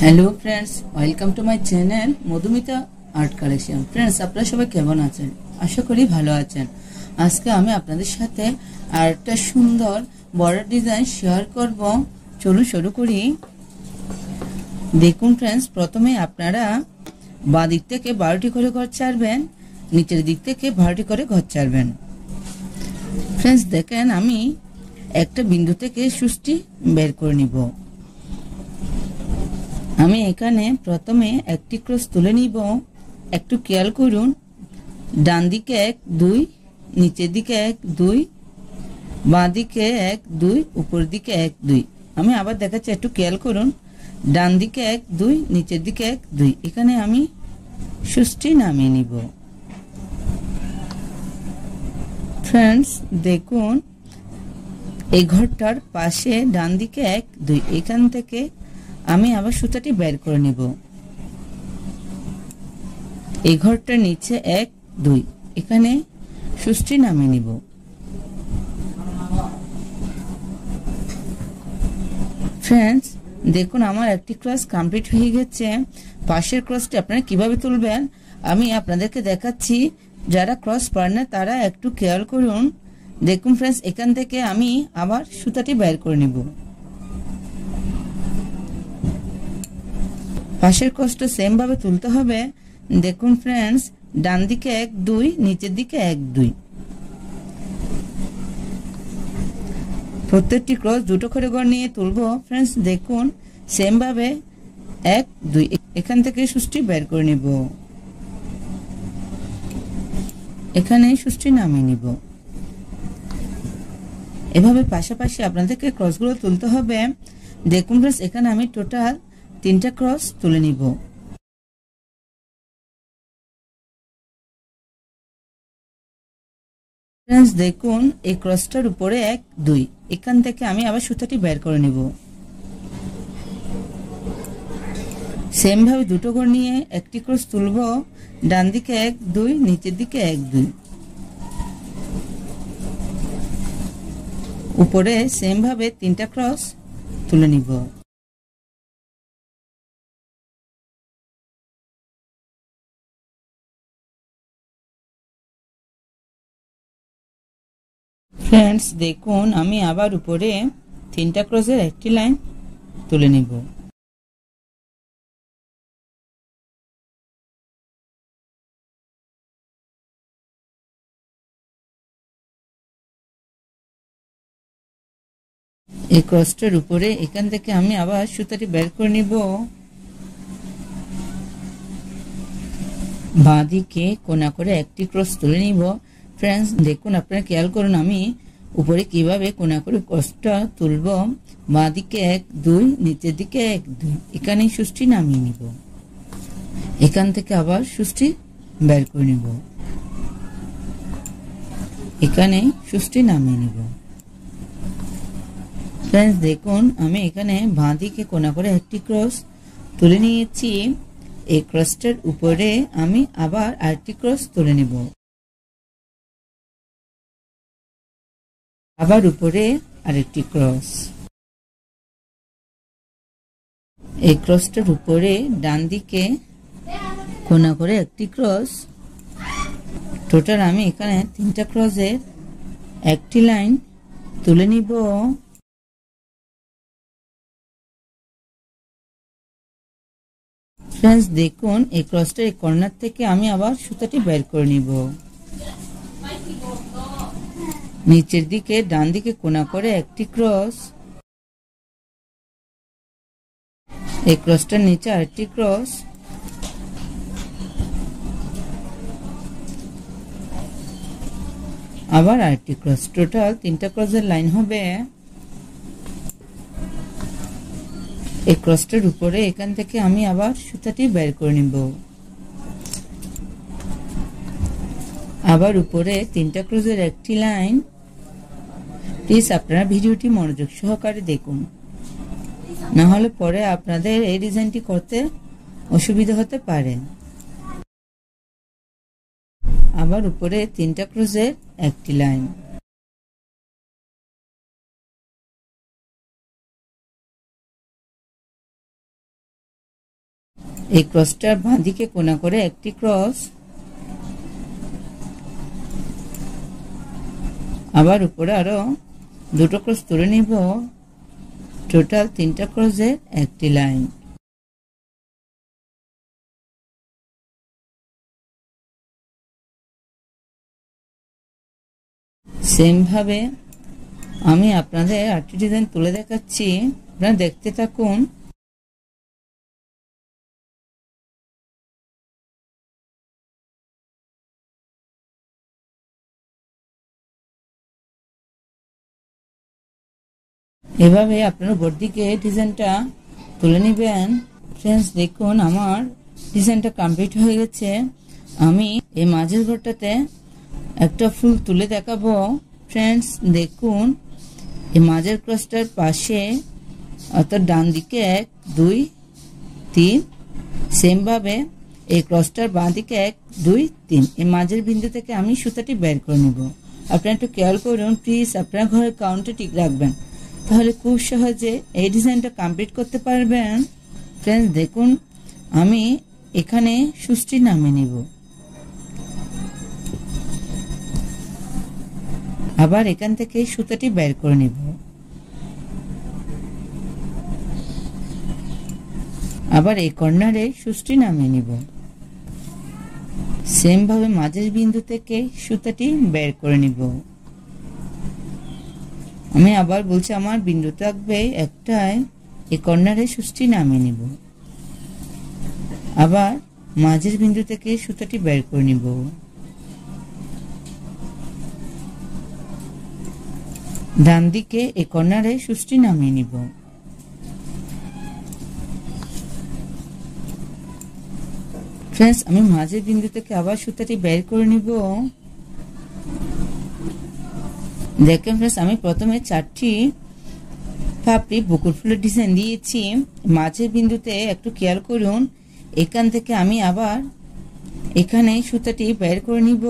Hello friends, welcome to my channel Madhumita art collection. Friends, আপনারা সবাই কেমন আছেন? আশা করি ভালো আছেন। আজকে আমি আপনাদের সাথে আরেকটা সুন্দর বর্ডার ডিজাইন শেয়ার করব। চলুন শুরু করি। দেখুন ফ্রেন্ডস, প্রথমে আপনারা বাঁ দিক থেকে 12টি করে ঘর ছাড়বেন, নিচের দিক থেকে 12টি করে ঘর ছাড়বেন। ফ্রেন্ডস দেখেন, আমি একটা বিন্দু থেকে সুষ্টি বের করে নিব। আমি এখানে প্রথমে একটি ক্রস তুলে নিব। একটু খেয়াল করুন, ডান দিকে 1 2, নিচের দিকে 1 2, বাঁ দিকে 1 2, উপর দিকে 1 2। আমি আবার দেখাচ্ছি, একটু খেয়াল করুন, ডান দিকে 1 2, নিচের দিকে 1 2। এখানে আমি সুষ্টি নামিয়ে নিব। ফ্রেন্ডস দেখুন, এই ঘরটার পাশে ডান দিকে 1 2, এখান থেকে আমি আবার সুতাটি বের করে নেব। এই ঘরটার নিচে 1 2, এখানে সুষ্টি নামিয়ে নিব। ফ্রেন্ডস দেখুন, আমার একটি ক্রস কমপ্লিট হয়ে গেছে। পাশের ক্রসটি আপনারা কিভাবে তুলবেন আমি আপনাদেরকে দেখাচ্ছি। যারা ক্রস পারেন না তারা একটু খেয়াল করুন। দেখুন ফ্রেন্ডস, এখান থেকে আমি আবার সুতাটি বের করে নেব। পাশের ক্রসটা সেম ভাবে তুলতে হবে। দেখুন ফ্রেন্ডস, ডান দিকে 1 2, নিচের দিকে 1 2। প্রত্যেকটি ক্রস দুটো করে ঘর নিয়ে তুলবো। ফ্রেন্ডস দেখুন, সেম ভাবে 1 2, এখান থেকে সুষ্টি বের করে নিব, এখানে সুষ্টি নামিয়ে নিব। এভাবে পাশাপাশি আপনাদেরকে ক্রসগুলো তুলতে হবে। দেখুন ফ্রেন্ডস, এখানে আমি টোটাল 3টা ক্রস তুলে নিব। ফ্রেন্ডস দেখুন, এই ক্রসটার উপরে 1 2, এখান থেকে আমি আবার সুতাটি বের করে নিব। সেম ভাবে দুটো ঘর নিয়ে একটি ক্রস তুলব। ডান দিকে 1 2, নিচের দিকে 1 2। উপরে সেম ভাবে 3টা ক্রস তুলে নিব। ফ্রেন্ডস দেখুন, আমি আবার উপরে 3টা ক্রসের একটি লাইন তুলে নিব। এই ক্রসটার উপরে এখান থেকে আমি আবার সুতাটি বের করে নিব। বাঁ দিকে কোনা করে একটি ক্রস তুলে নিব। ফ্রেন্ডস দেখুন, আপনারা খেয়াল করুন আমি উপরে কিভাবে কোনা করে ক্রসটা তুলব। বাঁ দিকে 1 2, নিচের দিকে 1 2, এখানে সুষ্টি নামিয়ে নিব। এখান থেকে আবার সুষ্টি বের করে নিব, এখানে সুষ্টি নামিয়ে নিব। ফ্রেন্ডস দেখুন, আমি এখানে বাঁ দিকে কোনা করে একটি ক্রস তুলে নিয়েছি। এই ক্রসটার উপরে আমি আবার আরেকটি ক্রস তুলে নিব। আবার উপরে আরেকটি ক্রস। এই ক্রসটার উপরে ডান দিকে কোনা করে একটি ক্রস। টোটাল আমি এখানে 3টা ক্রসের একটি লাইন তুলে নিব। ফ্রেন্ডস দেখুন, এই ক্রসটার এই কর্নার থেকে আমি আবার সুতাটি বের করে নিব। নিচের দিকে ডান দিকে কোনা করে একটি ক্রস। এই ক্রসটার নিচে আরেকটি ক্রস। আবার আরেকটি ক্রস। টোটাল 3টা ক্রসের লাইন হবে। এই ক্রসটার উপরে এখান থেকে আমি আবার সুতাটি বের করে নিব। আবার উপরে 3টা ক্রসের একটি লাইন। প্লিজ আপনারা ভিডিওটি মনোযোগ সহকারে দেখুন, না হলে পরে আপনাদের এই ডিজাইনটি করতে অসুবিধা হতে পারে। আবার উপরে 3টা ক্রসের একটি লাইন। এই ক্রসটার বাঁ দিকে কোণা করে একটি ক্রস, আবার উপরে আরো দুটো ক্রস তুলে নিব। টোটাল 3টা ক্রসের একটি লাইন। সেম ভাবে আমি আপনাদের আরেকটি ডিজাইন তুলে দেখাচ্ছি, আপনারা দেখতে থাকুন। এভাবে আপনার উপর দিকে ডিজাইনটা তুলে নেবেন। ফ্রেন্ডস দেখুন আমার ডিজাইনটা কমপ্লিট হয়ে গেছে। আমি এই মাঝের ঘরটাতে একটা ফুল তুলে দেখাবো। ফ্রেন্ডস দেখুন এই মাঝের ক্রসটার পাশে অর্থাৎ ডান দিকে 1 2 3, সেম ভাবে এই ক্রসটার বাঁ দিকে 1 2 3, এই মাঝের বিন্দু থেকে আমি সুতাটি বের করে নেব। আপনারা একটু খেয়াল করুন প্লিজ, আপনার ঘরের কাউন্টে ঠিক রাখবেন, তাহলে খুব সহজে এই ডিজাইনটা কমপ্লিট করতে পারবেন। ফ্রেন্ডস দেখুন আমি এখানে সুচটি নামিয়ে নিব, আবার এখান থেকে সুতাটি বের করে নিব, আবার এই কর্নারে সুচটি নামিয়ে নিব। সেম ভাবে মাঝের বিন্দু থেকে সুতাটি বের করে নিব। আমি আবার বলছি আমার বিন্দু থাকবে একটাই, এই কর্নারে সুচটি নামিয়ে নিব, আবার মাঝের বিন্দু থেকে সুতাটি বের করে নিব, ডান দিকে এই কর্নারে সুচটি নামিয়ে নিব। ফ্রেন্ডস আমি মাঝের বিন্দু থেকে আবার সুতাটি বের করে নিব। দেখেন ফ্রেন্ডস আমি প্রথমে 4টি পাপড়ি বকুল ফুলের ডিজাইন দিয়েছি। মাঝের বিন্দুতে একটু খেয়াল করুন, এখান থেকে আমি আবার এখানে সুতাটি বের করে নিব।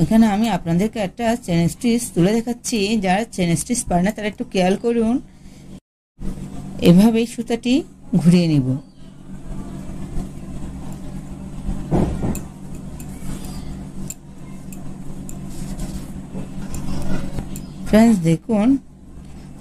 এখানে আমি আপনাদেরকে একটা চেন স্টিচ তুলে দেখাচ্ছি, যারা চেন স্টিচ পারে না তারা একটু খেয়াল করুন। এভাবেই সুতাটি ঘুরিয়ে নিব। ফ্রেন্ডস দেখুন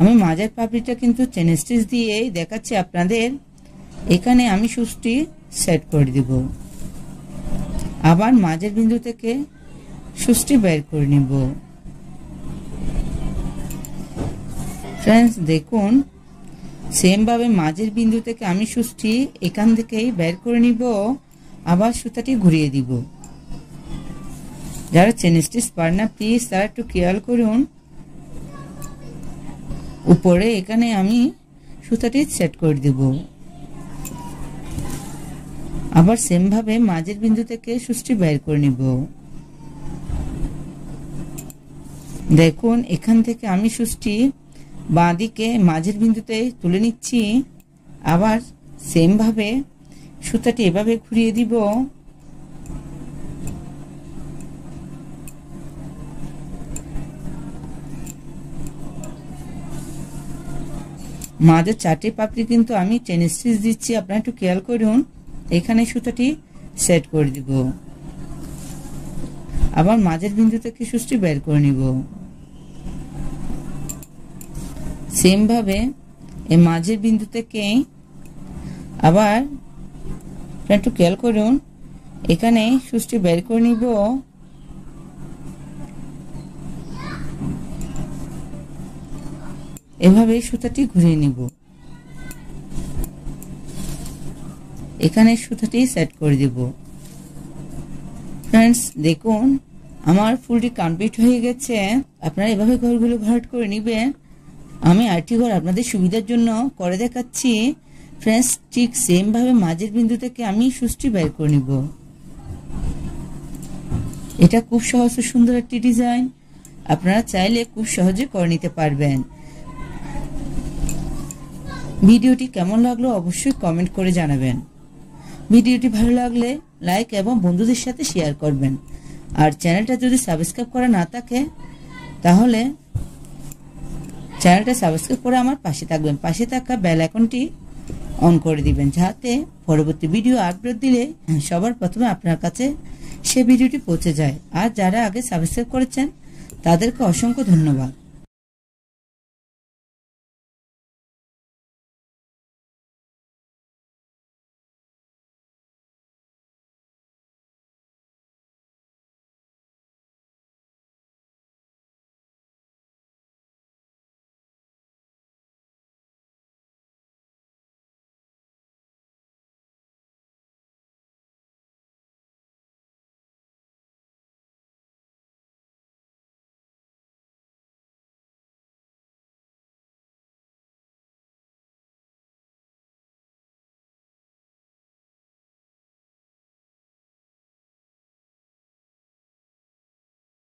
আমি মাঝের পাপড়িটা কিন্তু চেন স্টিচ দিয়ে দেখাচ্ছি আপনাদের। এখানে আমি সুচটি সেট করে দিব, আবার মাঝের বিন্দু থেকে সুচটি বের করে নিব। ফ্রেন্ডস দেখুন সেম ভাবে মাঝের বিন্দু থেকে আমি সুচটি এখান থেকেই বের করে নিব, আবার সুতাটি ঘুরিয়ে দিব। যারা চেন স্টিচ পারে না প্লিজ তারা একটু খেয়াল করুন। উপরে এখানে আমি সুতাটি সেট করে দিব, আবার সেম ভাবে মাঝের বিন্দু থেকে সুচটি বের করে নিব। দেখুন এখান থেকে আমি সুচটি বাঁ দিকে মাঝের বিন্দুতে তুলে নিচ্ছি, আবার সেম ভাবে সুতাটি এভাবে ঘুরিয়ে দিব। মাঝের 4টি পাপড়ি কিন্তু আমি চেন স্টিচ দিচ্ছি, আপনারা একটু খেয়াল করুন। এখানে সুতাটি সেট করে দিব, আবার মাঝের বিন্দু থেকে সুচটি বের করে নিব। সেম ভাবে এই মাঝের বিন্দু থেকে আবার একটু খেয়াল করুন, এখানে সুচটি বের করে নিব, এভাবে সুতাটি ঘুরিয়ে নিব। এখানে সুতাটি সেট করে দিব। ফ্রেন্ডস দেখুন আমার ফুলটি কমপ্লিট হয়ে গেছে। আপনারা এভাবে ঘরগুলো ভরাট করে নেবেন। আমি আরেকটি ঘর আপনাদের সুবিধার জন্য করে দেখাচ্ছি। ফ্রেন্ডস ঠিক সেম ভাবে মাঝের বিন্দু থেকে আমি সুচটি বের করে নিব। এটা খুব সহজ ও সুন্দর একটি ডিজাইন, আপনারা চাইলে খুব সহজে করে নিতে পারবেন। ভিডিওটি কেমন লাগলো অবশ্যই কমেন্ট করে জানাবেন। ভিডিওটি ভালো লাগলে লাইক এবং বন্ধুদের সাথে শেয়ার করবেন। আর চ্যানেলটা যদি সাবস্ক্রাইব করা না থাকে তাহলে চ্যানেলটা সাবস্ক্রাইব করে আমার পাশে থাকবেন। পাশে থাকা বেল আইকনটি অন করে দিবেন, যাতে পরবর্তী ভিডিও আপলোড দিলে সবার প্রথমে আপনার কাছে সে ভিডিওটি পৌঁছে যায়। আর যারা আগে সাবস্ক্রাইব করেছেন তাদেরকে অসংখ্য ধন্যবাদ।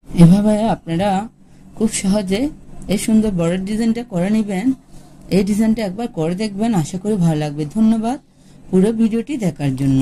এভাবে আপনারা খুব সহজে এই সুন্দর বর্ডার ডিজাইনটা করে নেবেন। এই ডিজাইনটা একবার করে দেখবেন, আশা করি ভালো লাগবে। ধন্যবাদ পুরো ভিডিওটি দেখার জন্য।